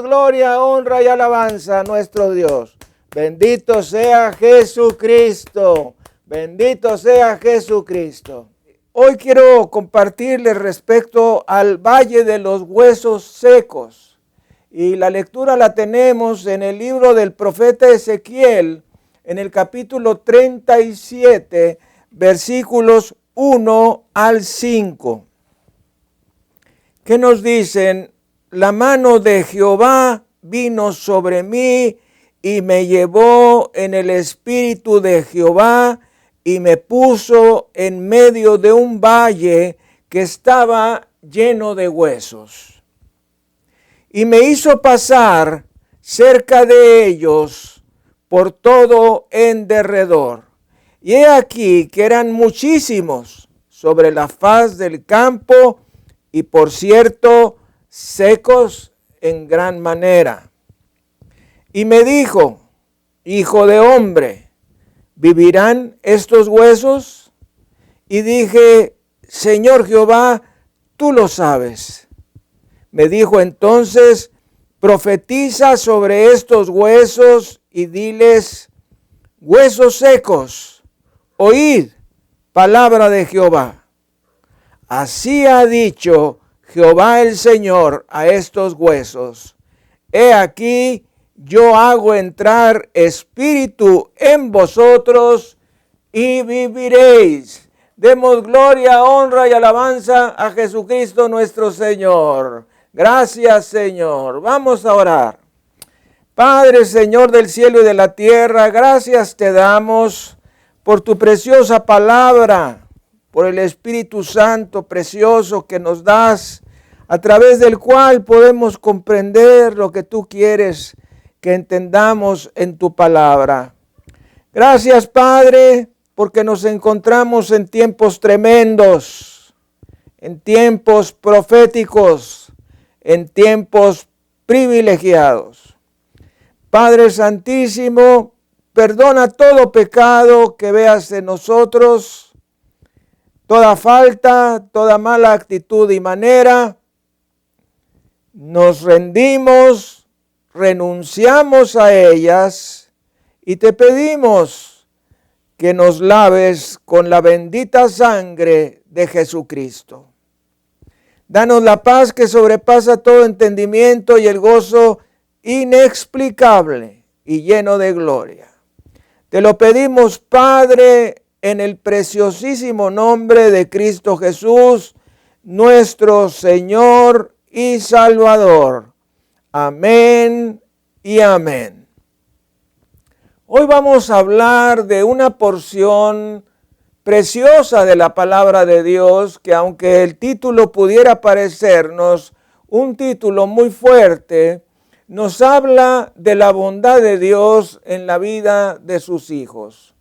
gloria, honra y alabanza a nuestro Dios. Bendito sea Jesucristo. Bendito sea Jesucristo. Hoy quiero compartirles respecto al Valle de los Huesos Secos. Y la lectura la tenemos en el libro del profeta Ezequiel, en el capítulo 37, versículos 1 al 5. ¿Qué nos dicen? La mano de Jehová vino sobre mí y me llevó en el espíritu de Jehová y me puso en medio de un valle que estaba lleno de huesos. Y me hizo pasar cerca de ellos por todo en derredor. Y he aquí que eran muchísimos sobre la faz del campo, y por cierto, secos en gran manera. Y me dijo, hijo de hombre, ¿vivirán estos huesos? Y dije, Señor Jehová, tú lo sabes. Me dijo entonces, profetiza sobre estos huesos y diles, huesos secos, oíd palabra de Jehová. Así ha dicho Jehová el Señor a estos huesos. He aquí, yo hago entrar espíritu en vosotros y viviréis. Demos gloria, honra y alabanza a Jesucristo nuestro Señor. Gracias, Señor. Vamos a orar. Padre, Señor del cielo y de la tierra, gracias te damos por tu preciosa palabra, por el Espíritu Santo precioso que nos das, a través del cual podemos comprender lo que tú quieres que entendamos en tu palabra. Gracias, Padre, porque nos encontramos en tiempos tremendos, en tiempos proféticos, en tiempos privilegiados. Padre Santísimo, perdona todo pecado que veas en nosotros, toda falta, toda mala actitud y manera. Nos rendimos, renunciamos a ellas y te pedimos que nos laves con la bendita sangre de Jesucristo. Danos la paz que sobrepasa todo entendimiento y el gozo inexplicable y lleno de gloria. Te lo pedimos, Padre, en el preciosísimo nombre de Cristo Jesús, nuestro Señor y Salvador. Amén y amén. Hoy vamos a hablar de una porción preciosa de la palabra de Dios, que aunque el título pudiera parecernos un título muy fuerte, nos habla de la bondad de Dios en la vida de sus hijos.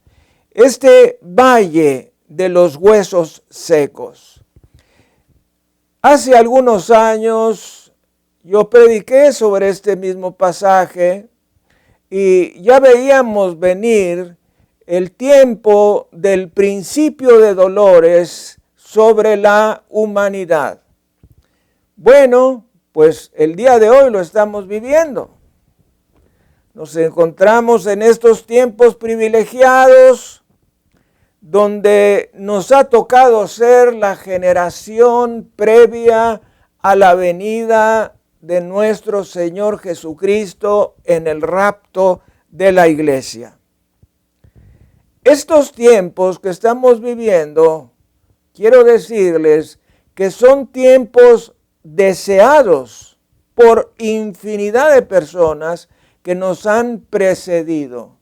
Este valle de los huesos secos. Hace algunos años yo prediqué sobre este mismo pasaje y ya veíamos venir el tiempo del principio de dolores sobre la humanidad. Bueno, pues el día de hoy lo estamos viviendo. Nos encontramos en estos tiempos privilegiados, donde nos ha tocado ser la generación previa a la venida de nuestro Señor Jesucristo en el rapto de la iglesia. Estos tiempos que estamos viviendo, quiero decirles que son tiempos deseados por infinidad de personas que nos han precedido.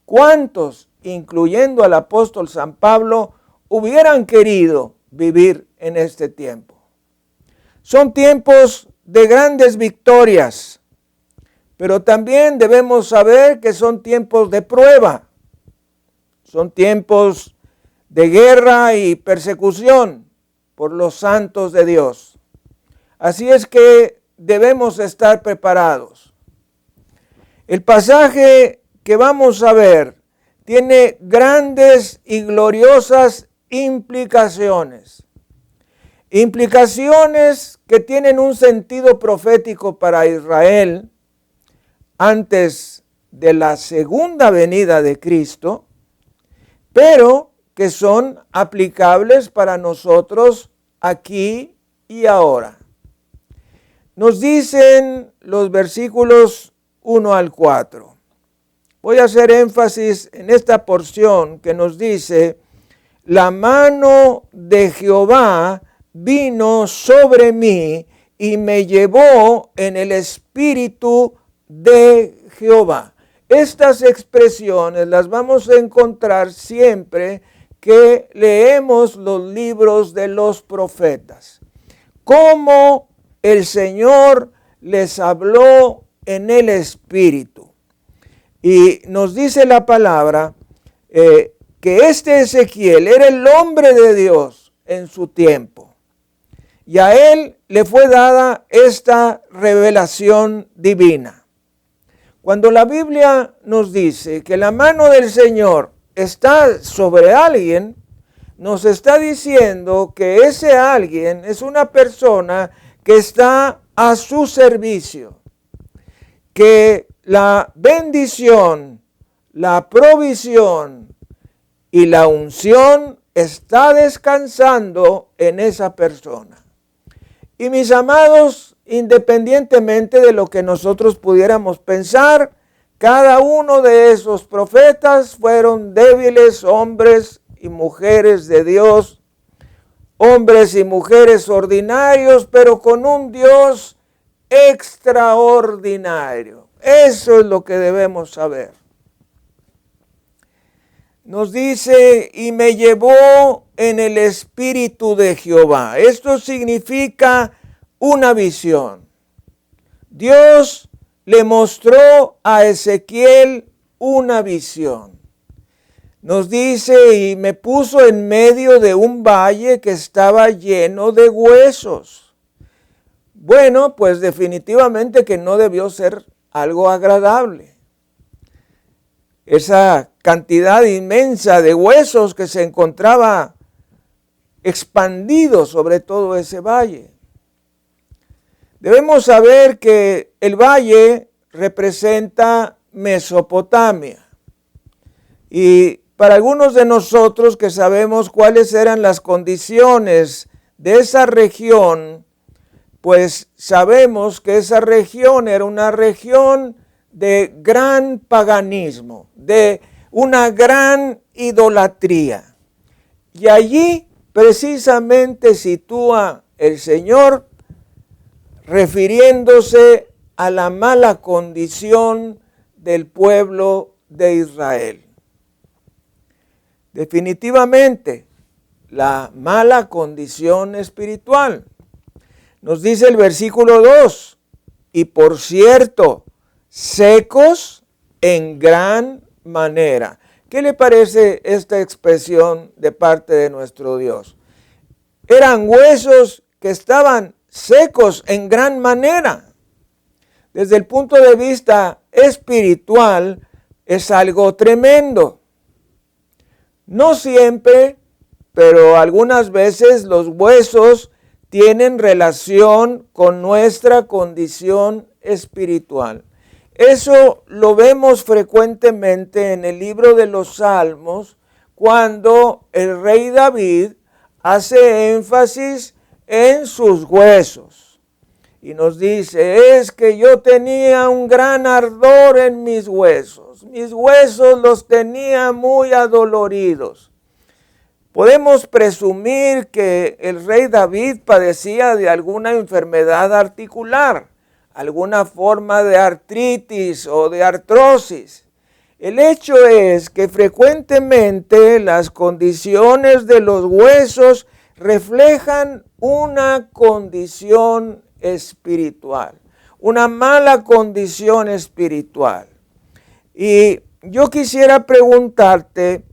¿Cuántos, incluyendo al apóstol San Pablo, hubieran querido vivir en este tiempo? Son tiempos de grandes victorias, pero también debemos saber que son tiempos de prueba, son tiempos de guerra y persecución por los santos de Dios. Así es que debemos estar preparados. El pasaje que vamos a ver tiene grandes y gloriosas implicaciones. Implicaciones que tienen un sentido profético para Israel antes de la segunda venida de Cristo, pero que son aplicables para nosotros aquí y ahora. Nos dicen los versículos 1 al 4. Voy a hacer énfasis en esta porción que nos dice: la mano de Jehová vino sobre mí y me llevó en el espíritu de Jehová. Estas expresiones las vamos a encontrar siempre que leemos los libros de los profetas. Cómo el Señor les habló en el espíritu. Y nos dice la palabra que este Ezequiel era el hombre de Dios en su tiempo. Y a él le fue dada esta revelación divina. Cuando la Biblia nos dice que la mano del Señor está sobre alguien, nos está diciendo que ese alguien es una persona que está a su servicio, que la bendición, la provisión y la unción está descansando en esa persona. Y mis amados, independientemente de lo que nosotros pudiéramos pensar, cada uno de esos profetas fueron débiles hombres y mujeres de Dios, hombres y mujeres ordinarios, pero con un Dios extraordinario. Eso es lo que debemos saber. Nos dice, y me llevó en el espíritu de Jehová. Esto significa una visión. Dios le mostró a Ezequiel una visión. Nos dice, y me puso en medio de un valle que estaba lleno de huesos. Bueno, pues definitivamente que no debió ser algo agradable. Esa cantidad inmensa de huesos que se encontraba expandido sobre todo ese valle. Debemos saber que el valle representa Mesopotamia. Y para algunos de nosotros que sabemos cuáles eran las condiciones de esa región, pues sabemos que esa región era una región de gran paganismo, de una gran idolatría. Y allí precisamente sitúa el Señor refiriéndose a la mala condición del pueblo de Israel. Definitivamente, la mala condición espiritual. Nos dice el versículo 2, y por cierto, secos en gran manera. ¿Qué le parece esta expresión de parte de nuestro Dios? Eran huesos que estaban secos en gran manera. Desde el punto de vista espiritual es algo tremendo. No siempre, pero algunas veces los huesos tienen relación con nuestra condición espiritual. Eso lo vemos frecuentemente en el libro de los Salmos, cuando el rey David hace énfasis en sus huesos. Y nos dice, es que yo tenía un gran ardor en mis huesos los tenía muy adoloridos. Podemos presumir que el rey David padecía de alguna enfermedad articular, alguna forma de artritis o de artrosis. El hecho es que frecuentemente las condiciones de los huesos reflejan una condición espiritual, una mala condición espiritual. Y yo quisiera preguntarte,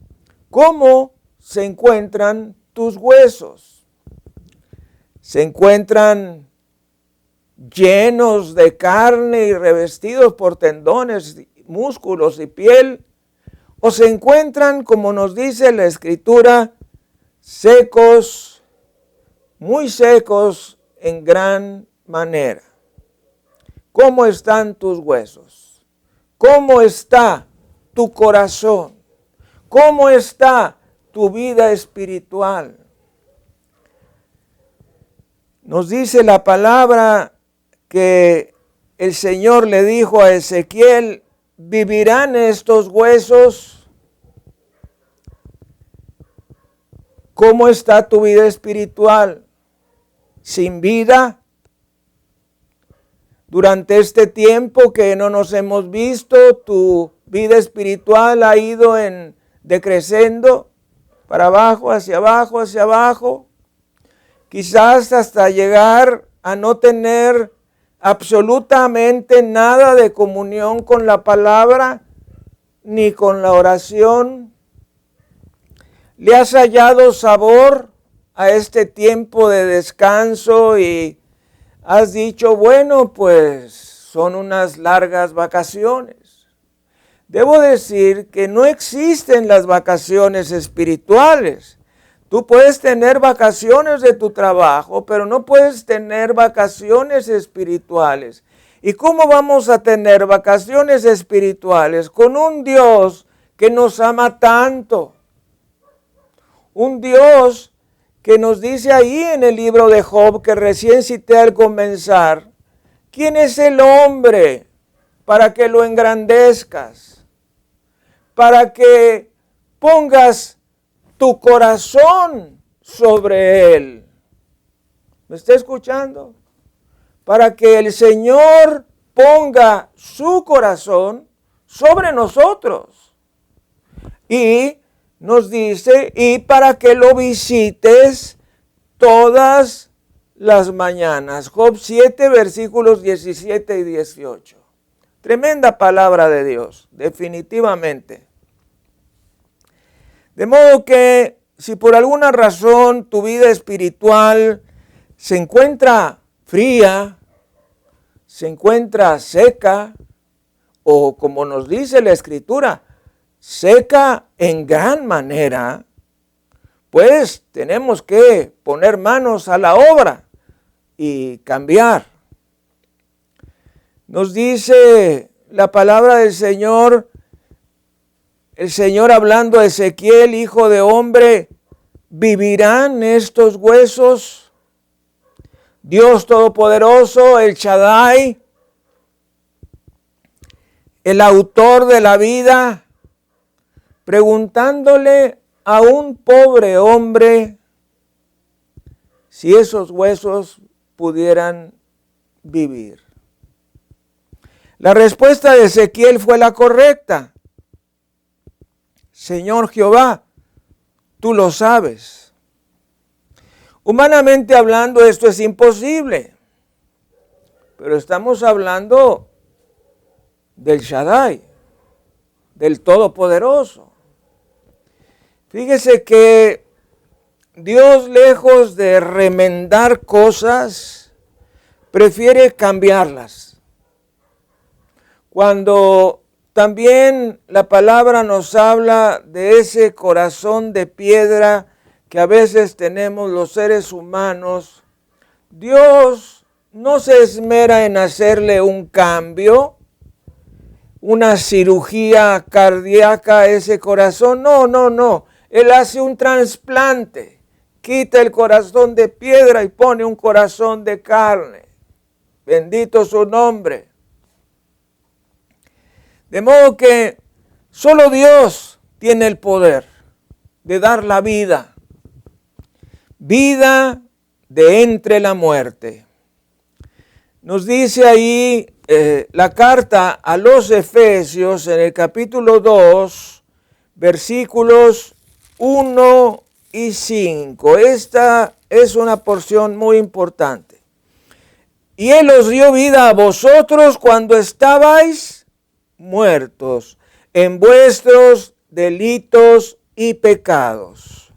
¿cómo se encuentran tus huesos? ¿Se encuentran llenos de carne y revestidos por tendones, músculos y piel? ¿O se encuentran, como nos dice la Escritura, secos muy secos en gran manera. ¿Cómo están tus huesos? ¿Cómo está tu corazón? ¿Cómo está tu vida espiritual? Nos dice la palabra que el Señor le dijo a Ezequiel: ¿vivirán estos huesos? ¿Cómo está tu vida espiritual? ¿Sin vida? Durante este tiempo que no nos hemos visto, tu vida espiritual ha ido decreciendo para abajo, hacia abajo, hacia abajo. Quizás hasta llegar a no tener absolutamente nada de comunión con la palabra ni con la oración. ¿Le has hallado sabor a este tiempo de descanso y has dicho, bueno, pues son unas largas vacaciones? Debo decir que no existen las vacaciones espirituales. Tú puedes tener vacaciones de tu trabajo, pero no puedes tener vacaciones espirituales. ¿Y cómo vamos a tener vacaciones espirituales con un Dios que nos ama tanto? Un Dios que nos dice ahí en el libro de Job, que recién cité al comenzar, ¿quién es el hombre para que lo engrandezcas? Para que pongas tu corazón sobre él. ¿Me está escuchando? Para que el Señor ponga su corazón sobre nosotros. Y nos dice, y para que lo visites todas las mañanas. Job 7, versículos 17 y 18. Tremenda palabra de Dios, definitivamente. De modo que si por alguna razón tu vida espiritual se encuentra fría, se encuentra seca, o como nos dice la Escritura, seca en gran manera, pues tenemos que poner manos a la obra y cambiar. Nos dice la palabra del Señor, el Señor hablando a Ezequiel, hijo de hombre, ¿vivirán estos huesos? Dios Todopoderoso, el Shaddai, el autor de la vida, preguntándole a un pobre hombre si esos huesos pudieran vivir. La respuesta de Ezequiel fue la correcta. Señor Jehová, tú lo sabes. Humanamente hablando, esto es imposible. Pero estamos hablando del Shaddai, del Todopoderoso. Fíjese que Dios, lejos de remendar cosas, prefiere cambiarlas. Cuando también la palabra nos habla de ese corazón de piedra que a veces tenemos los seres humanos, Dios no se esmera en hacerle un cambio, una cirugía cardíaca a ese corazón. No. Él hace un trasplante, quita el corazón de piedra y pone un corazón de carne. Bendito su nombre. De modo que solo Dios tiene el poder de dar la vida. Vida de entre la muerte. Nos dice ahí la carta a los Efesios en el capítulo 2, versículos 1 y 5. Esta es una porción muy importante. Y Él os dio vida a vosotros cuando estabais muertos en vuestros delitos y pecados.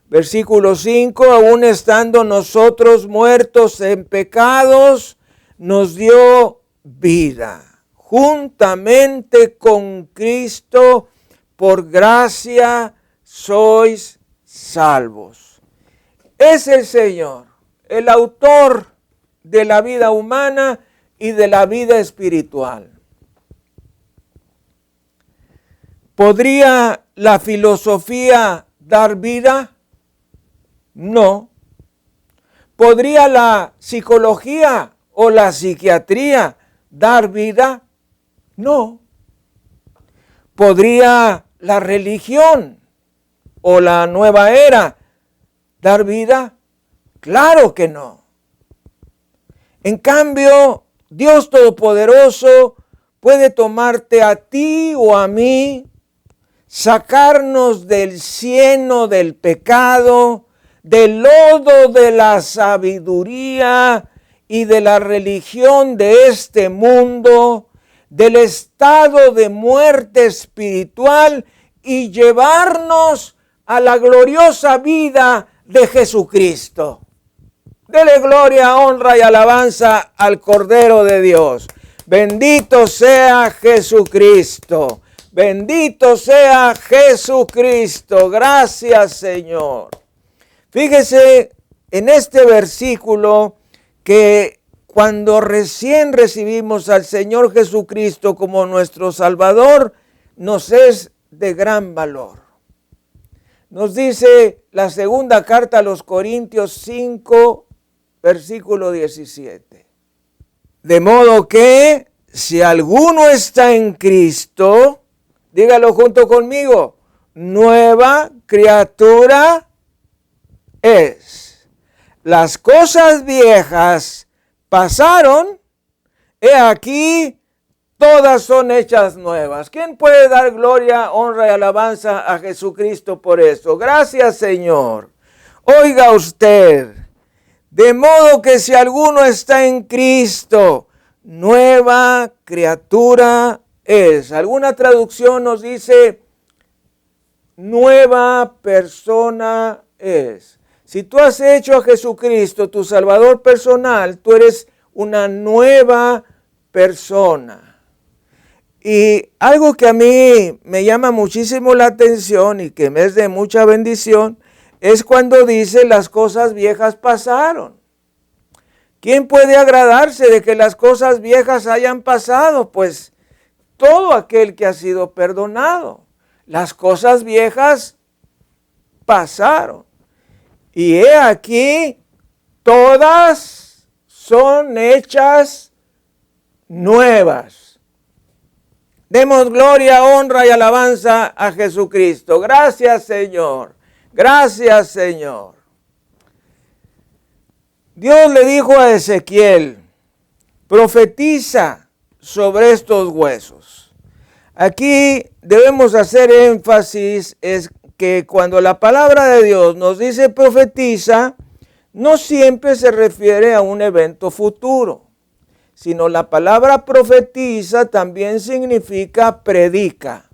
Versículo 5, aún estando nosotros muertos en pecados, nos dio vida juntamente con Cristo, por gracia sois salvos. es el Señor, el autor de la vida humana y de la vida espiritual. ¿Podría la filosofía dar vida? No. ¿Podría la psicología o la psiquiatría dar vida? No. ¿Podría la religión o la nueva era dar vida? Claro que no. En cambio, Dios Todopoderoso puede tomarte a ti o a mí, sacarnos del cieno del pecado, del lodo de la sabiduría y de la religión de este mundo, del estado de muerte espiritual y llevarnos a la gloriosa vida de Jesucristo. Dele gloria, honra y alabanza al Cordero de Dios. Bendito sea Jesucristo. Bendito sea Jesucristo. Gracias, Señor. Fíjese en este versículo que cuando recién recibimos al Señor Jesucristo como nuestro Salvador, nos es de gran valor. Nos dice la segunda carta a los Corintios 5, versículo 17. De modo que si alguno está en Cristo, dígalo junto conmigo, nueva criatura es. Las cosas viejas pasaron, he aquí, todas son hechas nuevas. ¿Quién puede dar gloria, honra y alabanza a Jesucristo por eso? Gracias, Señor. Oiga usted, de modo que si alguno está en Cristo, nueva criatura es. Alguna traducción nos dice, nueva persona es. Si tú has hecho a Jesucristo tu Salvador personal, tú eres una nueva persona. Y algo que a mí me llama muchísimo la atención y que me es de mucha bendición, es cuando dice las cosas viejas pasaron. ¿Quién puede agradarse de que las cosas viejas hayan pasado? Pues todo aquel que ha sido perdonado. Las cosas viejas pasaron. Y he aquí, todas son hechas nuevas. Demos gloria, honra y alabanza a Jesucristo. Gracias, Señor. Gracias, Señor. Dios le dijo a Ezequiel, profetiza sobre estos huesos. Aquí debemos hacer énfasis es que cuando la palabra de Dios nos dice profetiza, no siempre se refiere a un evento futuro, sino la palabra profetiza también significa predica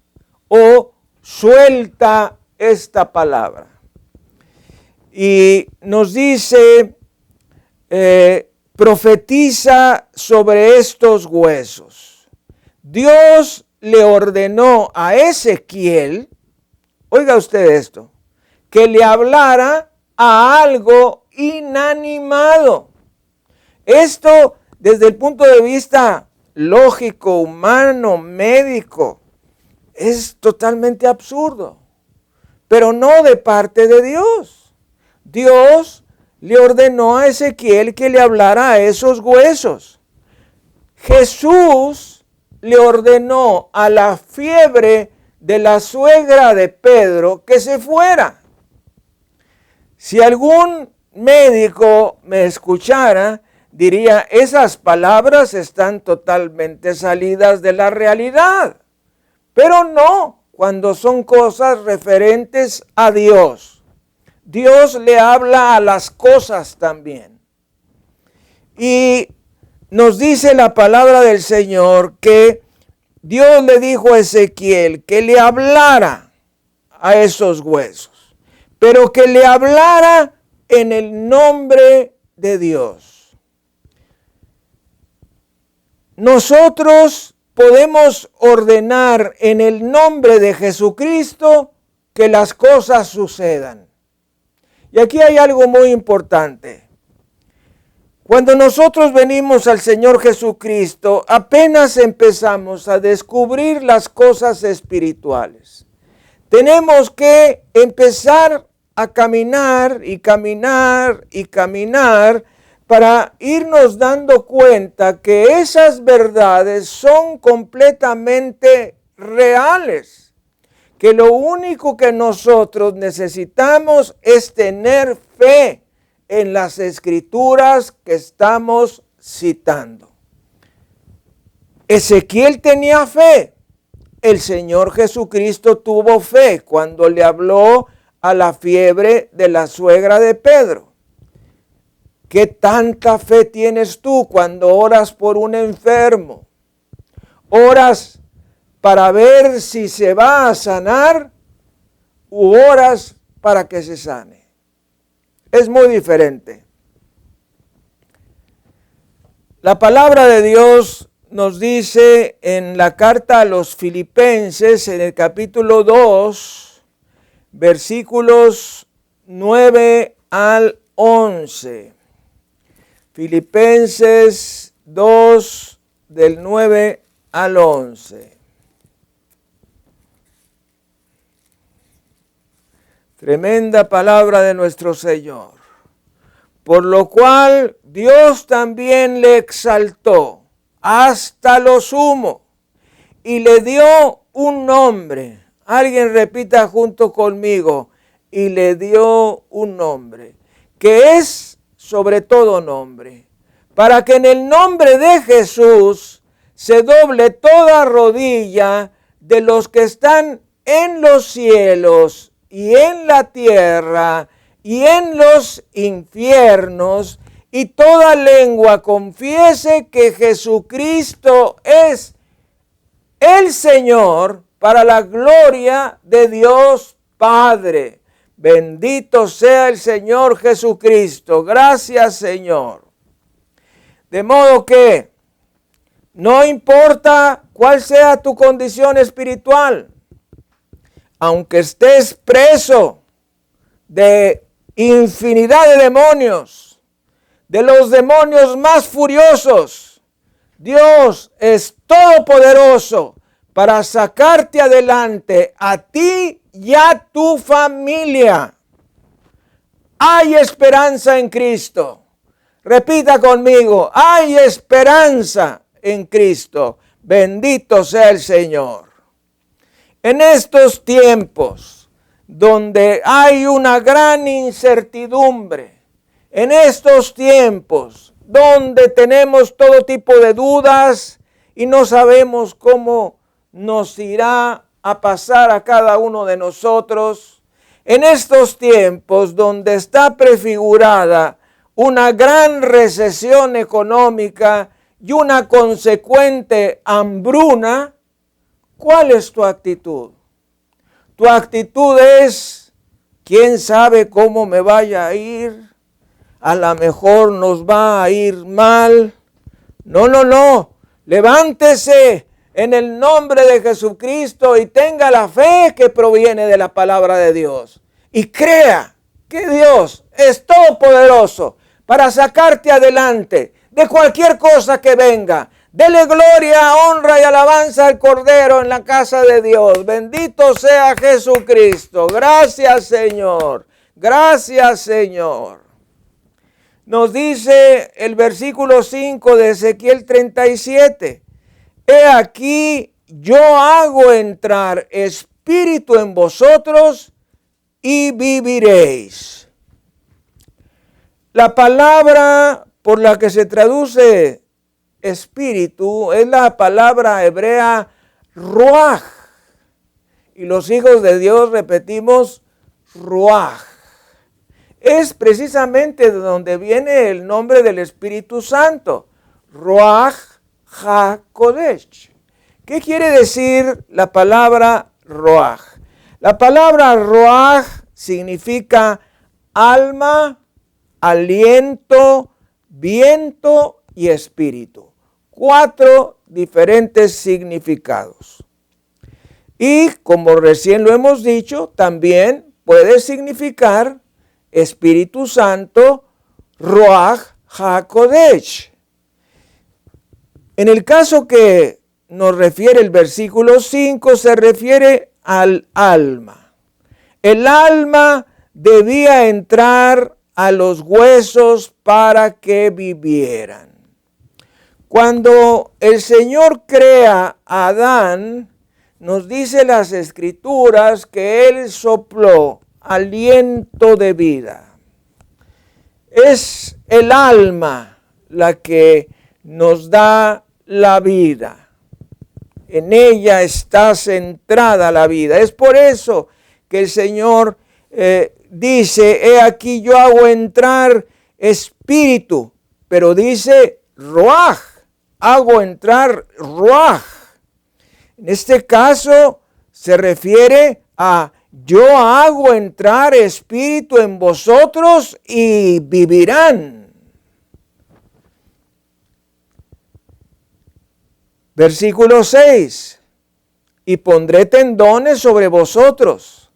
o suelta esta palabra. Y nos dice, profetiza sobre estos huesos. Dios le ordenó a Ezequiel, oiga usted esto, que le hablara a algo inanimado. Esto desde el punto de vista lógico, humano, médico, es totalmente absurdo, pero no de parte de Dios. Dios le ordenó a Ezequiel que le hablara a esos huesos. Jesús le ordenó a la fiebre de la suegra de Pedro que se fuera. Si algún médico me escuchara, diría, esas palabras están totalmente salidas de la realidad. Pero no, cuando son cosas referentes a Dios. Dios le habla a las cosas también. Y nos dice la palabra del Señor que Dios le dijo a Ezequiel que le hablara a esos huesos, pero que le hablara en el nombre de Dios. Nosotros podemos ordenar en el nombre de Jesucristo que las cosas sucedan. Y aquí hay algo muy importante. Cuando nosotros venimos al Señor Jesucristo, apenas empezamos a descubrir las cosas espirituales. Tenemos que empezar a caminar y caminar y caminar para irnos dando cuenta que esas verdades son completamente reales. Que lo único que nosotros necesitamos es tener fe en las escrituras que estamos citando. Ezequiel tenía fe. El Señor Jesucristo tuvo fe cuando le habló a la fiebre de la suegra de Pedro. ¿Qué tanta fe tienes tú cuando oras por un enfermo? ¿Oras para ver si se va a sanar u oras para que se sane? Es muy diferente. La palabra de Dios nos dice en la carta a los Filipenses, en el capítulo 2, versículos 9 al 11. Filipenses 2, del 9 al 11. Tremenda palabra de nuestro Señor. Por lo cual Dios también le exaltó hasta lo sumo y le dio un nombre. Alguien repita junto conmigo, y le dio un nombre, que es sobre todo nombre, para que en el nombre de Jesús se doble toda rodilla de los que están en los cielos y en la tierra y en los infiernos, y toda lengua confiese que Jesucristo es el Señor, para la gloria de Dios Padre. Bendito sea el Señor Jesucristo. Gracias, Señor. De modo que no importa cuál sea tu condición espiritual, aunque estés preso de infinidad de demonios, de los demonios más furiosos, Dios es todopoderoso para sacarte adelante a ti y a tu familia. Hay esperanza en Cristo. Repita conmigo, hay esperanza en Cristo. Bendito sea el Señor. En estos tiempos donde hay una gran incertidumbre, en estos tiempos donde tenemos todo tipo de dudas y no sabemos cómo nos irá a pasar a cada uno de nosotros, en estos tiempos donde está prefigurada una gran recesión económica y una consecuente hambruna, ¿cuál es tu actitud? Tu actitud es, ¿quién sabe cómo me vaya a ir? A lo mejor nos va a ir mal. No. Levántese en el nombre de Jesucristo y tenga la fe que proviene de la palabra de Dios. Y crea que Dios es todopoderoso para sacarte adelante de cualquier cosa que venga. Dele gloria, honra y alabanza al Cordero en la casa de Dios. Bendito sea Jesucristo. Gracias, Señor. Gracias, Señor. Nos dice el versículo 5 de Ezequiel 37. He aquí, yo hago entrar espíritu en vosotros y viviréis. La palabra por la que se traduce espíritu es la palabra hebrea ruaj. Y los hijos de Dios repetimos ruaj. Es precisamente de donde viene el nombre del Espíritu Santo, Ruaj HaKodesh. ¿Qué quiere decir la palabra Ruaj? La palabra Ruaj significa alma, aliento, viento y espíritu. 4 diferentes significados. Y como recién lo hemos dicho, también puede significar Espíritu Santo, Ruach HaKodesh. En el caso que nos refiere el versículo 5, se refiere al alma. El alma debía entrar a los huesos para que vivieran. Cuando el Señor crea a Adán, nos dice las Escrituras que Él sopló aliento de vida. Es el alma la que nos da la vida. En ella está centrada la vida. Es por eso que el Señor dice, he aquí yo hago entrar espíritu, pero dice Ruach, hago entrar Ruach. En este caso se refiere a yo hago entrar espíritu en vosotros y vivirán. Versículo 6. Y pondré tendones sobre vosotros,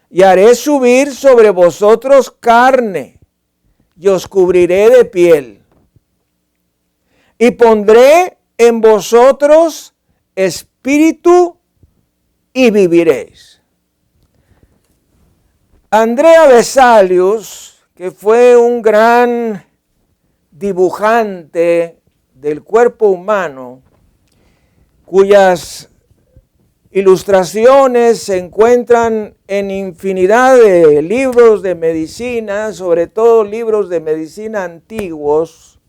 y haré subir sobre vosotros carne, y os cubriré de piel. Y pondré en vosotros espíritu, y viviréis. Andrea Vesalius, que fue un gran dibujante del cuerpo humano, cuyas ilustraciones se encuentran en infinidad de libros de medicina, sobre todo libros de medicina antiguos,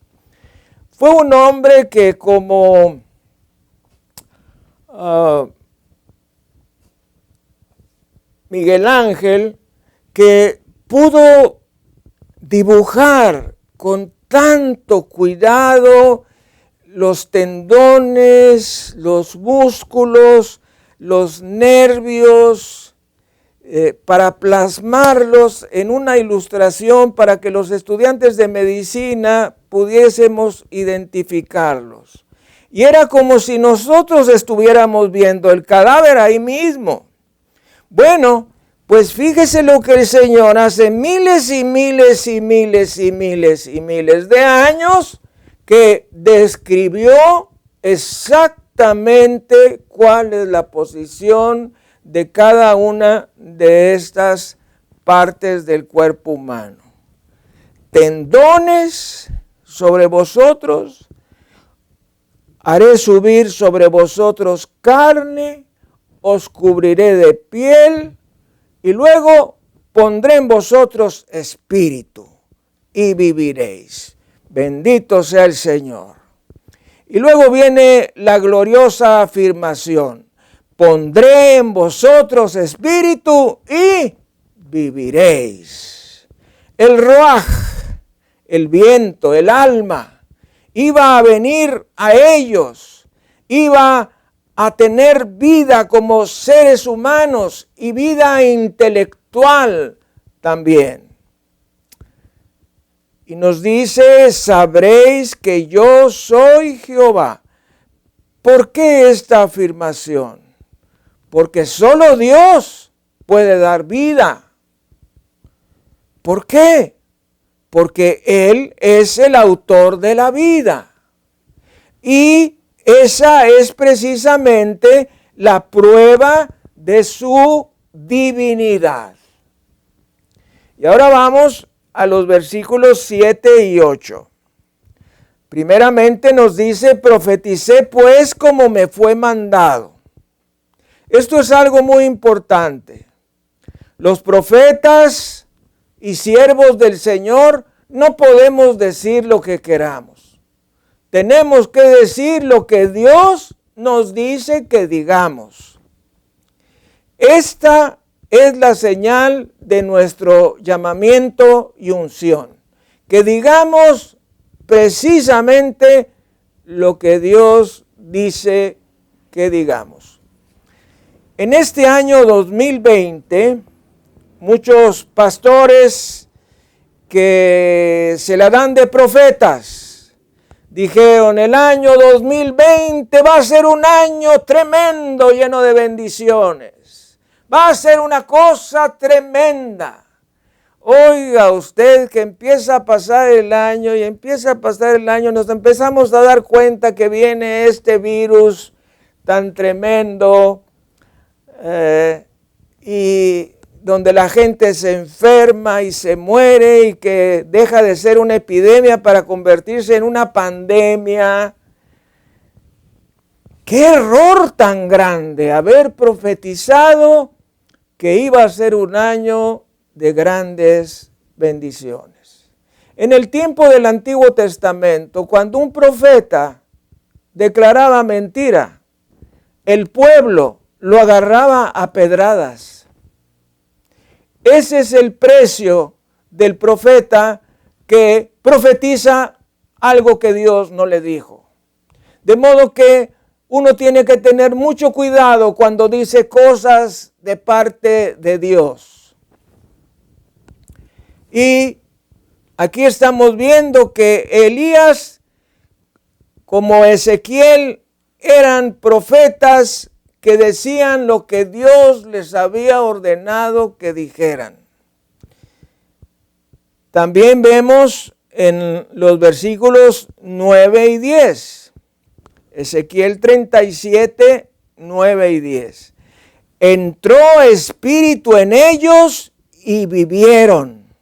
fue un hombre que como Miguel Ángel, que pudo dibujar con tanto cuidado los tendones, los músculos, los nervios, para plasmarlos en una ilustración para que los estudiantes de medicina pudiésemos identificarlos. Y era como si nosotros estuviéramos viendo el cadáver ahí mismo. Bueno, pues fíjese lo que el Señor hace miles y miles y miles y miles y miles de años, que describió exactamente cuál es la posición de cada una de estas partes del cuerpo humano. Tendones sobre vosotros, haré subir sobre vosotros carne, os cubriré de piel, y luego pondré en vosotros espíritu, y viviréis. Bendito sea el Señor. Y luego viene la gloriosa afirmación. Pondré en vosotros espíritu y viviréis. El Ruach, el viento, el alma, iba a venir a ellos. Iba a tener vida como seres humanos y vida intelectual también. Y nos dice, sabréis que yo soy Jehová. ¿Por qué esta afirmación? Porque solo Dios puede dar vida. ¿Por qué? Porque Él es el autor de la vida. Y esa es precisamente la prueba de su divinidad. Y ahora vamos a los versículos 7 y 8. Primeramente nos dice, profeticé pues como me fue mandado. Esto es algo muy importante. Los profetas y siervos del Señor no podemos decir lo que queramos. Tenemos que decir lo que Dios nos dice que digamos. Esta es la señal de nuestro llamamiento y unción. Que digamos precisamente lo que Dios dice que digamos. En este año 2020, muchos pastores que se la dan de profetas dijeron, el año 2020 va a ser un año tremendo, lleno de bendiciones. Va a ser una cosa tremenda. Oiga usted que empieza a pasar el año y empieza a pasar el año, nos empezamos a dar cuenta que viene este virus tan tremendo y donde la gente se enferma y se muere y que deja de ser una epidemia para convertirse en una pandemia. ¡Qué error tan grande haber profetizado que iba a ser un año de grandes bendiciones! En el tiempo del Antiguo Testamento, cuando un profeta declaraba mentira, el pueblo lo agarraba a pedradas. Ese es el precio del profeta que profetiza algo que Dios no le dijo. De modo que uno tiene que tener mucho cuidado cuando dice cosas de parte de Dios. Y aquí estamos viendo que Elías, como Ezequiel, eran profetas que decían lo que Dios les había ordenado que dijeran. También vemos en los versículos 9 y 10. Ezequiel 37, 9 y 10. Entró espíritu en ellos y vivieron,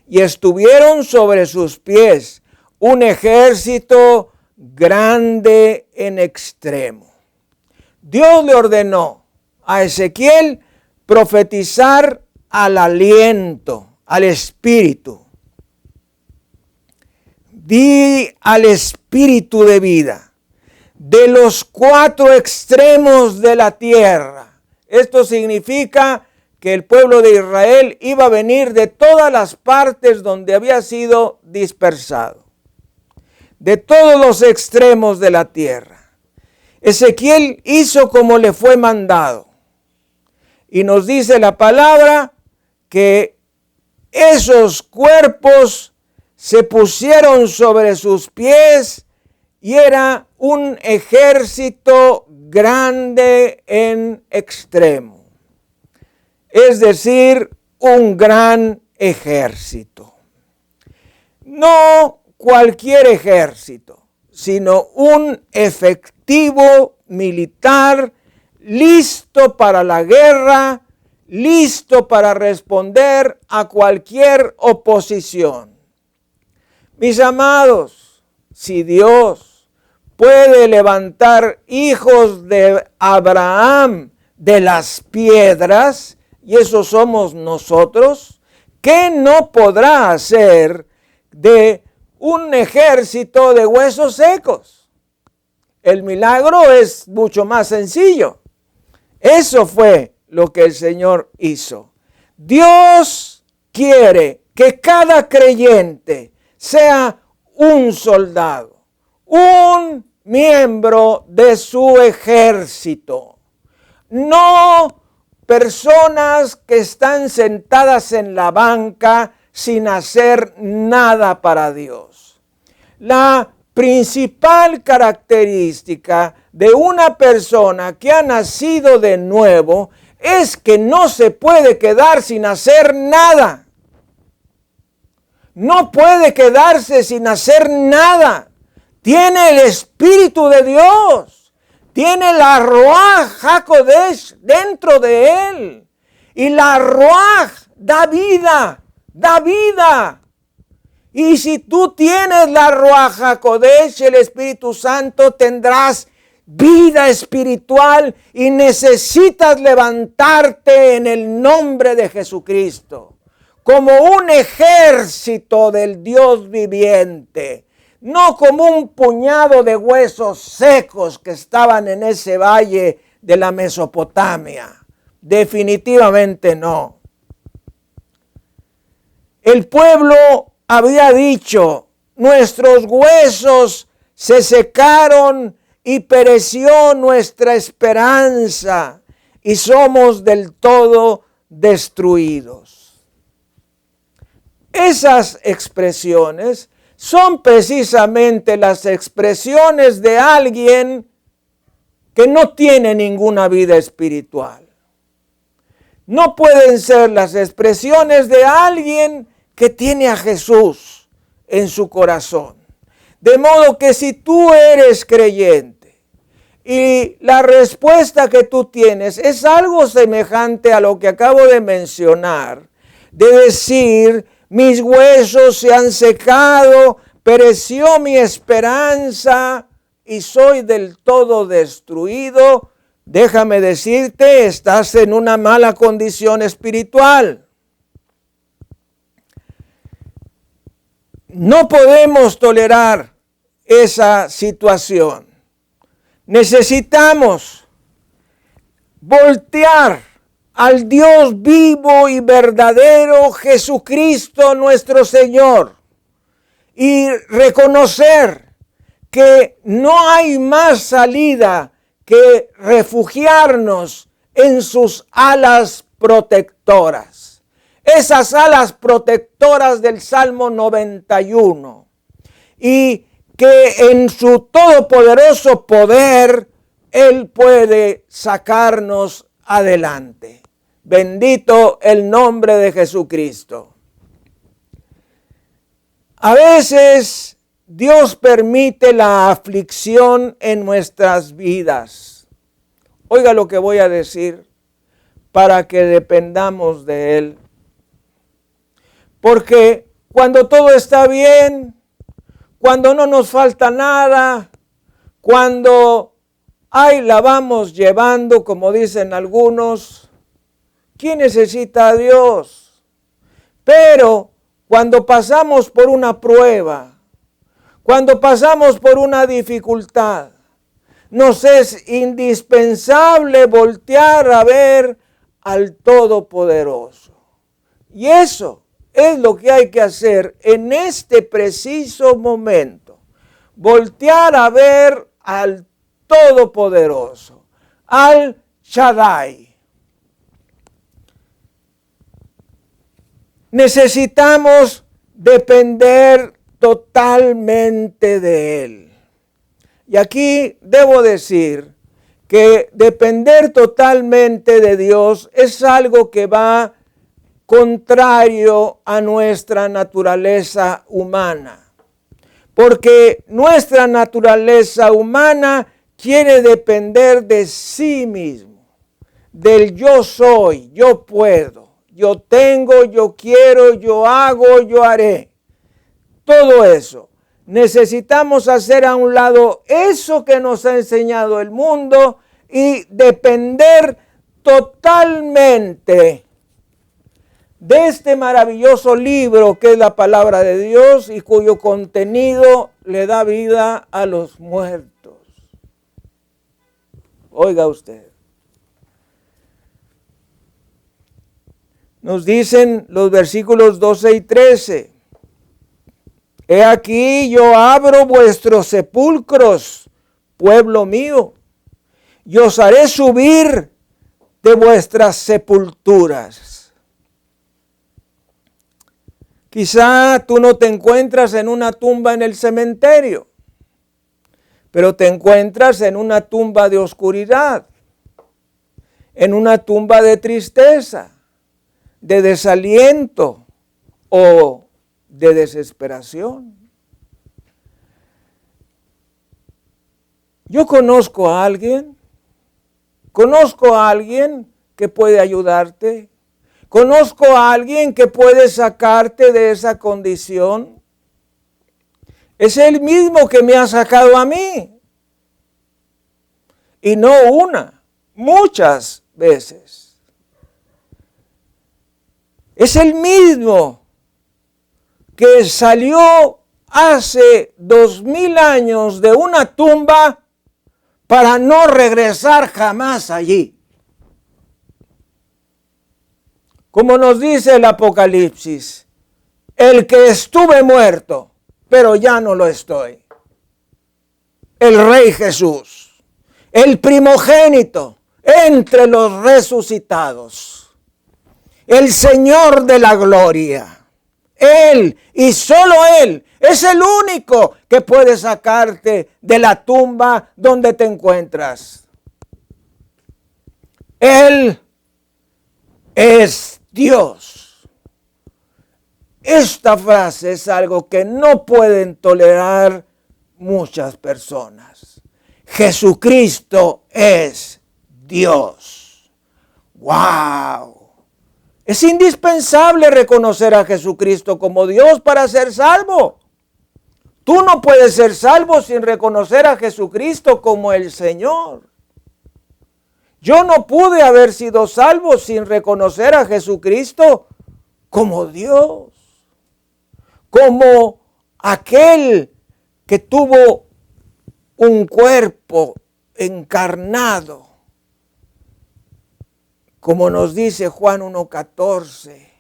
y estuvieron sobre sus pies un ejército grande en extremo. Dios le ordenó a Ezequiel profetizar al aliento, al espíritu. Di al espíritu de vida de los cuatro extremos de la tierra. Esto significa que el pueblo de Israel iba a venir de todas las partes donde había sido dispersado, de todos los extremos de la tierra. Ezequiel hizo como le fue mandado. Y nos dice la palabra que esos cuerpos se pusieron sobre sus pies y era un ejército grande en extremo. Es decir, un gran ejército. No cualquier ejército, sino un efectivo militar listo para la guerra, listo para responder a cualquier oposición. Mis amados, si Dios puede levantar hijos de Abraham de las piedras, y eso somos nosotros, ¿qué no podrá hacer de un ejército de huesos secos? El milagro es mucho más sencillo. Eso fue lo que el Señor hizo. Dios quiere que cada creyente sea un soldado, un miembro de su ejército. No personas que están sentadas en la banca sin hacer nada para Dios. La principal característica de una persona que ha nacido de nuevo es que no se puede quedar sin hacer nada. No puede quedarse sin hacer nada. Tiene el Espíritu de Dios. Tiene la Ruaj HaKodesh dentro de él. Y la Ruaj da vida, da vida. Y si tú tienes la Ruaj HaKodesh, el Espíritu Santo, tendrás vida espiritual y necesitas levantarte en el nombre de Jesucristo como un ejército del Dios viviente, no como un puñado de huesos secos que estaban en ese valle de la Mesopotamia. Definitivamente no. El pueblo había dicho: nuestros huesos se secaron y pereció nuestra esperanza y somos del todo destruidos. Esas expresiones son precisamente las expresiones de alguien que no tiene ninguna vida espiritual. no pueden ser las expresiones de alguien que tiene a Jesús en su corazón. De modo que si tú eres creyente y la respuesta que tú tienes es algo semejante a lo que acabo de mencionar, de decir, mis huesos se han secado, pereció mi esperanza y soy del todo destruido, déjame decirte, estás en una mala condición espiritual. No podemos tolerar esa situación. Necesitamos voltear al Dios vivo y verdadero, Jesucristo nuestro Señor, y reconocer que no hay más salida que refugiarnos en sus alas protectoras. Esas alas protectoras del Salmo 91. Y que en su todopoderoso poder Él puede sacarnos adelante. Bendito el nombre de Jesucristo. A veces Dios permite la aflicción en nuestras vidas. Oiga lo que voy a decir, para que dependamos de Él. Porque cuando todo está bien, cuando no nos falta nada, cuando ahí la vamos llevando, como dicen algunos, ¿quién necesita a Dios? Pero cuando pasamos por una prueba, cuando pasamos por una dificultad, nos es indispensable voltear a ver al Todopoderoso. Y eso es lo que hay que hacer en este preciso momento. Voltear a ver al Todopoderoso, al Shaddai. Necesitamos depender totalmente de Él. Y aquí debo decir que depender totalmente de Dios es algo que va contrario a nuestra naturaleza humana. Porque nuestra naturaleza humana quiere depender de sí mismo, del yo soy, yo puedo, yo tengo, yo quiero, yo hago, yo haré. Todo eso. Necesitamos hacer a un lado eso que nos ha enseñado el mundo y depender totalmente de este maravilloso libro que es la palabra de Dios y cuyo contenido le da vida a los muertos. Oiga usted. Nos dicen los versículos 12 y 13. He aquí yo abro vuestros sepulcros, pueblo mío, y os haré subir de vuestras sepulturas. Quizá tú no te encuentras en una tumba en el cementerio, pero te encuentras en una tumba de oscuridad, en una tumba de tristeza, de desaliento o de desesperación. Yo conozco a alguien que puede ayudarte. Conozco a alguien que puede sacarte de esa condición. Es el mismo que me ha sacado a mí. Y no una, muchas veces. Es el mismo que salió hace 2000 años de una tumba para no regresar jamás allí. Como nos dice el Apocalipsis, el que estuve muerto, pero ya no lo estoy. El Rey Jesús, el primogénito entre los resucitados, el Señor de la gloria. Él y solo Él es el único que puede sacarte de la tumba donde te encuentras. Él es Dios. Esta frase es algo que no pueden tolerar muchas personas. Jesucristo es Dios. ¡Wow! Es indispensable reconocer a Jesucristo como Dios para ser salvo. Tú no puedes ser salvo sin reconocer a Jesucristo como el Señor. Yo no pude haber sido salvo sin reconocer a Jesucristo como Dios, como aquel que tuvo un cuerpo encarnado, como nos dice Juan 1:14.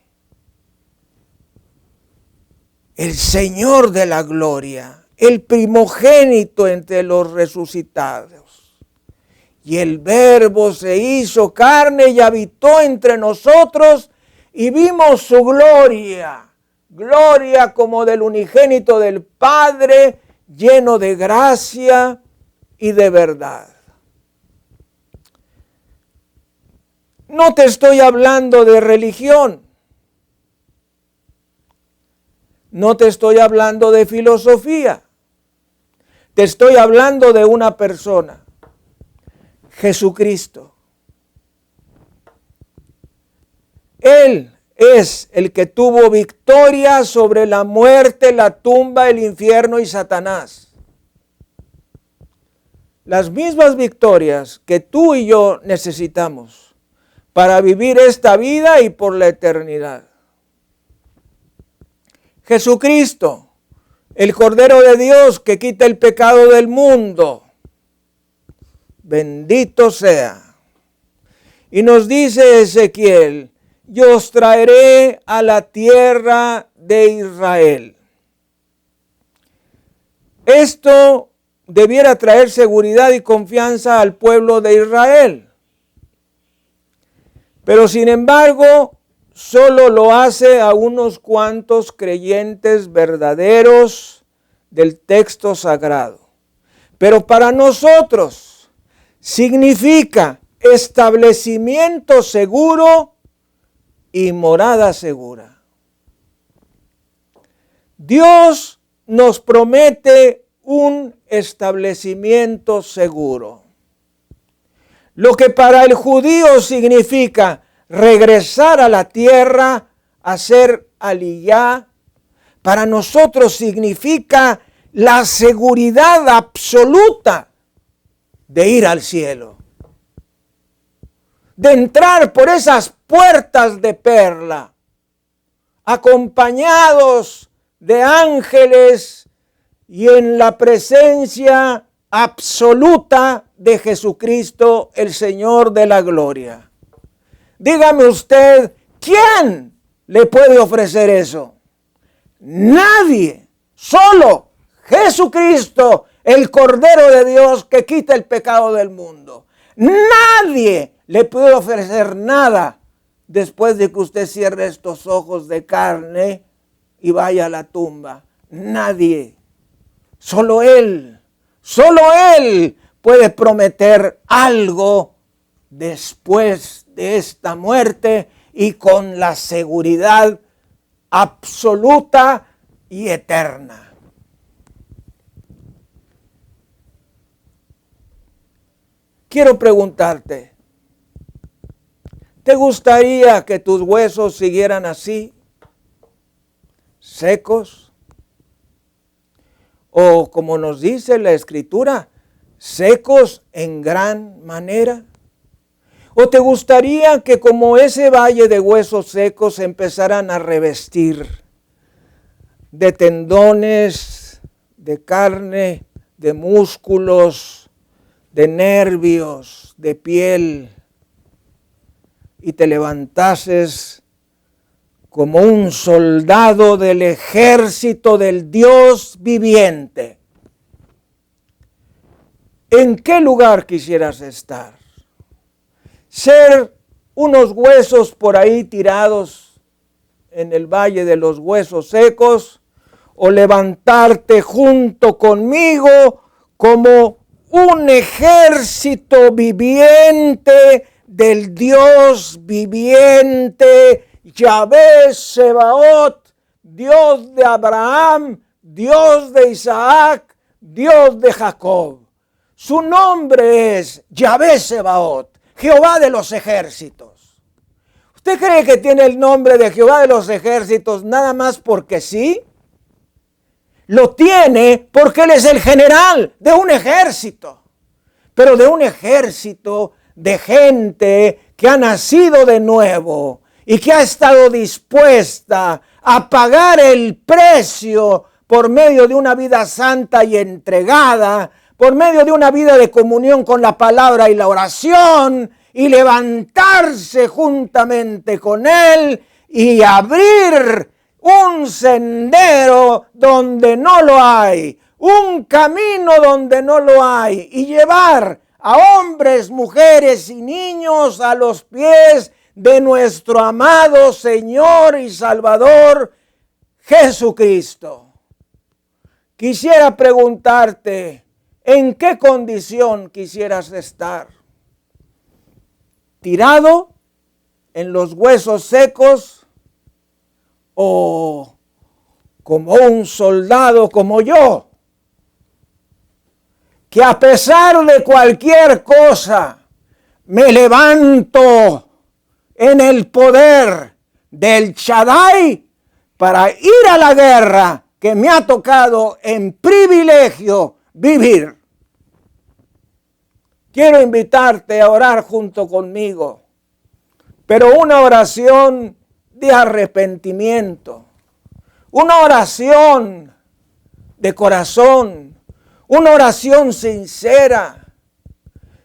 El Señor de la gloria, el primogénito entre los resucitados. Y el Verbo se hizo carne y habitó entre nosotros y vimos su gloria. Gloria como del unigénito del Padre, lleno de gracia y de verdad. No te estoy hablando de religión. No te estoy hablando de filosofía. Te estoy hablando de una persona, Jesucristo. Él es el que tuvo victoria sobre la muerte, la tumba, el infierno y Satanás. Las mismas victorias que tú y yo necesitamos para vivir esta vida y por la eternidad. Jesucristo, el Cordero de Dios que quita el pecado del mundo. Bendito sea. Y nos dice Ezequiel, yo os traeré a la tierra de Israel. Esto debiera traer seguridad y confianza al pueblo de Israel. Pero sin embargo, solo lo hace a unos cuantos creyentes verdaderos del texto sagrado. Pero para nosotros significa establecimiento seguro y morada segura. Dios nos promete un establecimiento seguro. Lo que para el judío significa regresar a la tierra, hacer aliyá, para nosotros significa la seguridad absoluta de ir al cielo, de entrar por esas puertas de perla, acompañados de ángeles y en la presencia absoluta de Jesucristo, el Señor de la gloria. Dígame usted, ¿quién le puede ofrecer eso? Nadie, solo Jesucristo, el Cordero de Dios que quita el pecado del mundo. Nadie le puede ofrecer nada después de que usted cierre estos ojos de carne y vaya a la tumba. Nadie, solo Él puede prometer algo después de esta muerte y con la seguridad absoluta y eterna. Quiero preguntarte, ¿te gustaría que tus huesos siguieran así, secos? O como nos dice la Escritura, secos en gran manera. ¿O te gustaría que como ese valle de huesos secos empezaran a revestir de tendones, de carne, de músculos, de nervios, de piel, y te levantases como un soldado del ejército del Dios viviente? ¿En qué lugar quisieras estar? ¿Ser unos huesos por ahí tirados en el valle de los huesos secos? ¿O levantarte junto conmigo como un ejército viviente del Dios viviente, Yahvé Sebaot, Dios de Abraham, Dios de Isaac, Dios de Jacob. Su nombre es Yahvé Sebaot, Jehová de los ejércitos. ¿Usted cree que tiene el nombre de Jehová de los ejércitos nada más porque sí? Lo tiene porque Él es el general de un ejército, pero de un ejército de gente que ha nacido de nuevo y que ha estado dispuesta a pagar el precio por medio de una vida santa y entregada, por medio de una vida de comunión con la palabra y la oración, y levantarse juntamente con Él y abrir un sendero donde no lo hay, un camino donde no lo hay, y llevar a hombres, mujeres y niños a los pies de nuestro amado Señor y Salvador Jesucristo. Quisiera preguntarte, ¿en qué condición quisieras estar? ¿Tirado en los huesos secos o como un soldado como yo, que a pesar de cualquier cosa me levanto en el poder del Shaddai para ir a la guerra que me ha tocado en privilegio vivir? Quiero invitarte a orar junto conmigo, pero una oración de arrepentimiento, una oración de corazón, una oración sincera.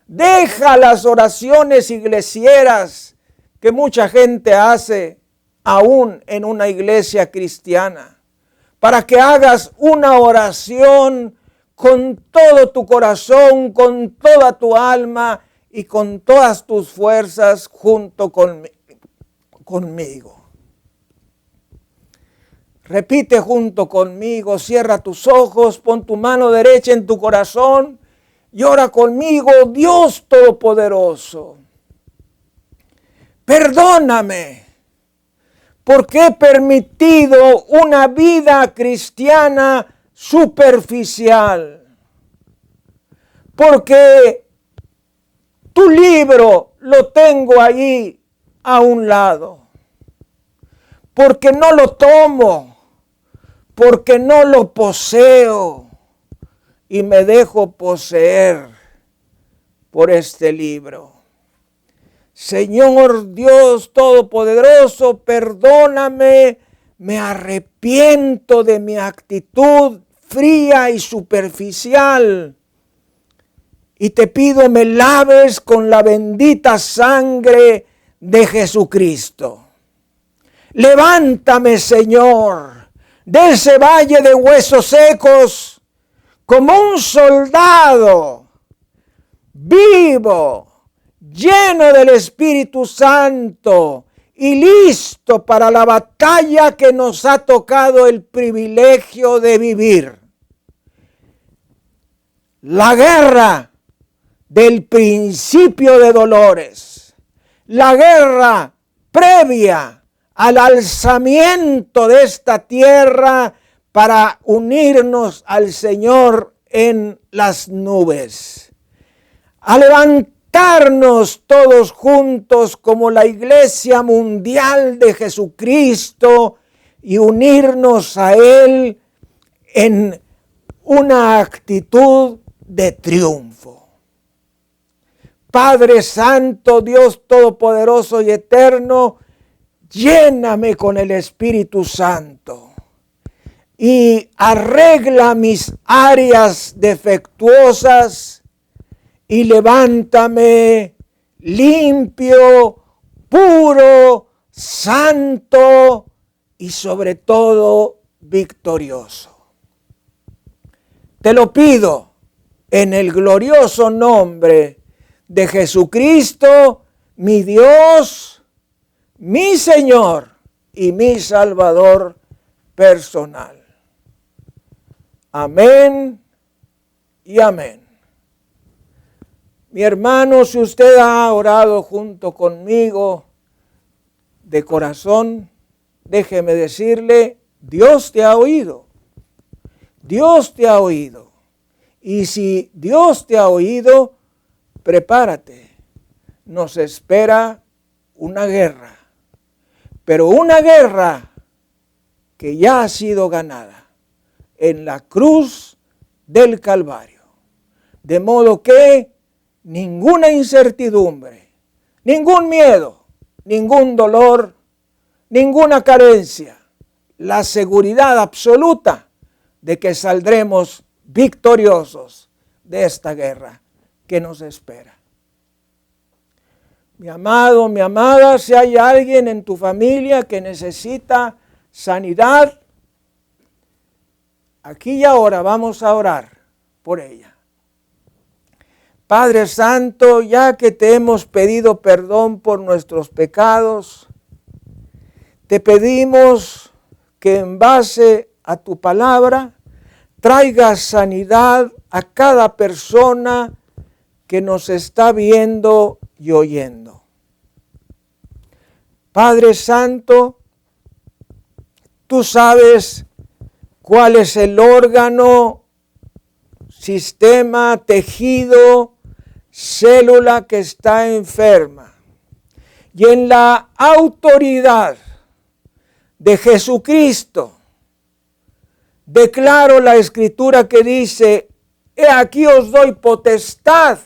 Deja las oraciones iglesieras que mucha gente hace aún en una iglesia cristiana, para que hagas una oración con todo tu corazón, con toda tu alma y con todas tus fuerzas junto conmigo. Repite junto conmigo, cierra tus ojos, pon tu mano derecha en tu corazón y ora conmigo. Dios Todopoderoso, perdóname porque he permitido una vida cristiana superficial, porque tu libro lo tengo ahí a un lado, porque no lo tomo, porque no lo poseo y me dejo poseer por este libro. Señor Dios Todopoderoso, perdóname, me arrepiento de mi actitud fría y superficial y te pido me laves con la bendita sangre de Jesucristo. Levántame, Señor, de ese valle de huesos secos como un soldado vivo, lleno del Espíritu Santo y listo para la batalla que nos ha tocado el privilegio de vivir. La guerra del principio de dolores, la guerra previa al alzamiento de esta tierra para unirnos al Señor en las nubes, a levantarnos todos juntos como la Iglesia Mundial de Jesucristo y unirnos a Él en una actitud de triunfo. Padre Santo, Dios Todopoderoso y Eterno, lléname con el Espíritu Santo y arregla mis áreas defectuosas y levántame limpio, puro, santo y sobre todo victorioso. Te lo pido en el glorioso nombre de Jesucristo, mi Dios, mi Señor y mi Salvador personal. Amén y amén. Mi hermano, si usted ha orado junto conmigo de corazón, déjeme decirle, Dios te ha oído. Dios te ha oído. Y si Dios te ha oído, prepárate. Nos espera una guerra. Pero una guerra que ya ha sido ganada en la cruz del Calvario. De modo que ninguna incertidumbre, ningún miedo, ningún dolor, ninguna carencia, la seguridad absoluta de que saldremos victoriosos de esta guerra que nos espera. Mi amado, mi amada, si hay alguien en tu familia que necesita sanidad, aquí y ahora vamos a orar por ella. Padre Santo, ya que te hemos pedido perdón por nuestros pecados, te pedimos que en base a tu palabra traigas sanidad a cada persona que nos está viendo y oyendo. Padre Santo, tú sabes cuál es el órgano, sistema, tejido, célula que está enferma. Y en la autoridad de Jesucristo, declaro la Escritura que dice, he aquí os doy potestad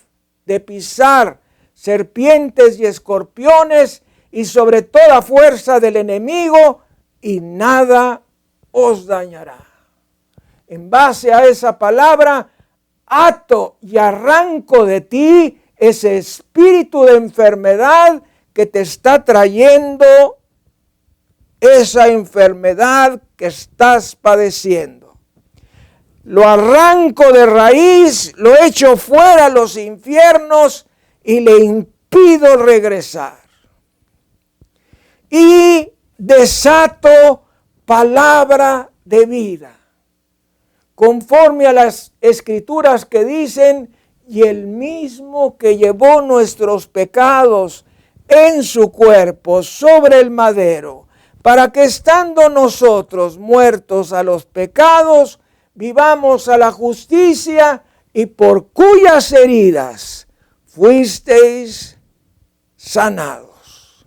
de pisar serpientes y escorpiones y sobre toda fuerza del enemigo y nada os dañará. En base a esa palabra, ato y arranco de ti ese espíritu de enfermedad que te está trayendo esa enfermedad que estás padeciendo. Lo arranco de raíz, lo echo fuera a los infiernos y le impido regresar. Y desato palabra de vida, conforme a las Escrituras que dicen, y el mismo que llevó nuestros pecados en su cuerpo sobre el madero, para que estando nosotros muertos a los pecados, vivamos a la justicia, y por cuyas heridas fuisteis sanados.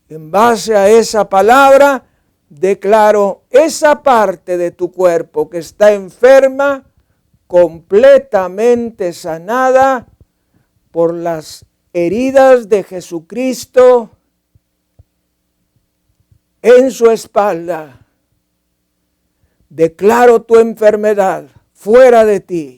En base a esa palabra, declaro esa parte de tu cuerpo que está enferma, completamente sanada por las heridas de Jesucristo en su espalda. Declaro tu enfermedad fuera de ti.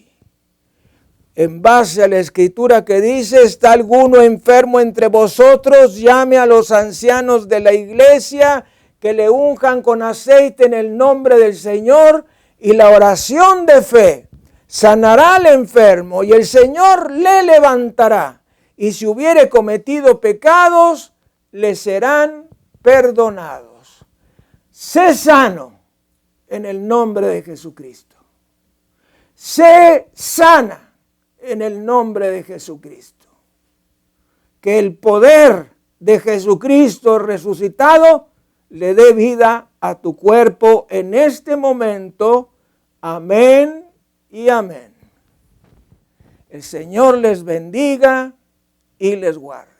En base a la Escritura que dice, ¿está alguno enfermo entre vosotros? Llame a los ancianos de la iglesia que le unjan con aceite en el nombre del Señor, y la oración de fe sanará al enfermo y el Señor le levantará. Y si hubiere cometido pecados, le serán perdonados. Sé sano en el nombre de Jesucristo. Sé sana en el nombre de Jesucristo. Que el poder de Jesucristo resucitado le dé vida a tu cuerpo en este momento. Amén y amén. El Señor les bendiga y les guarde.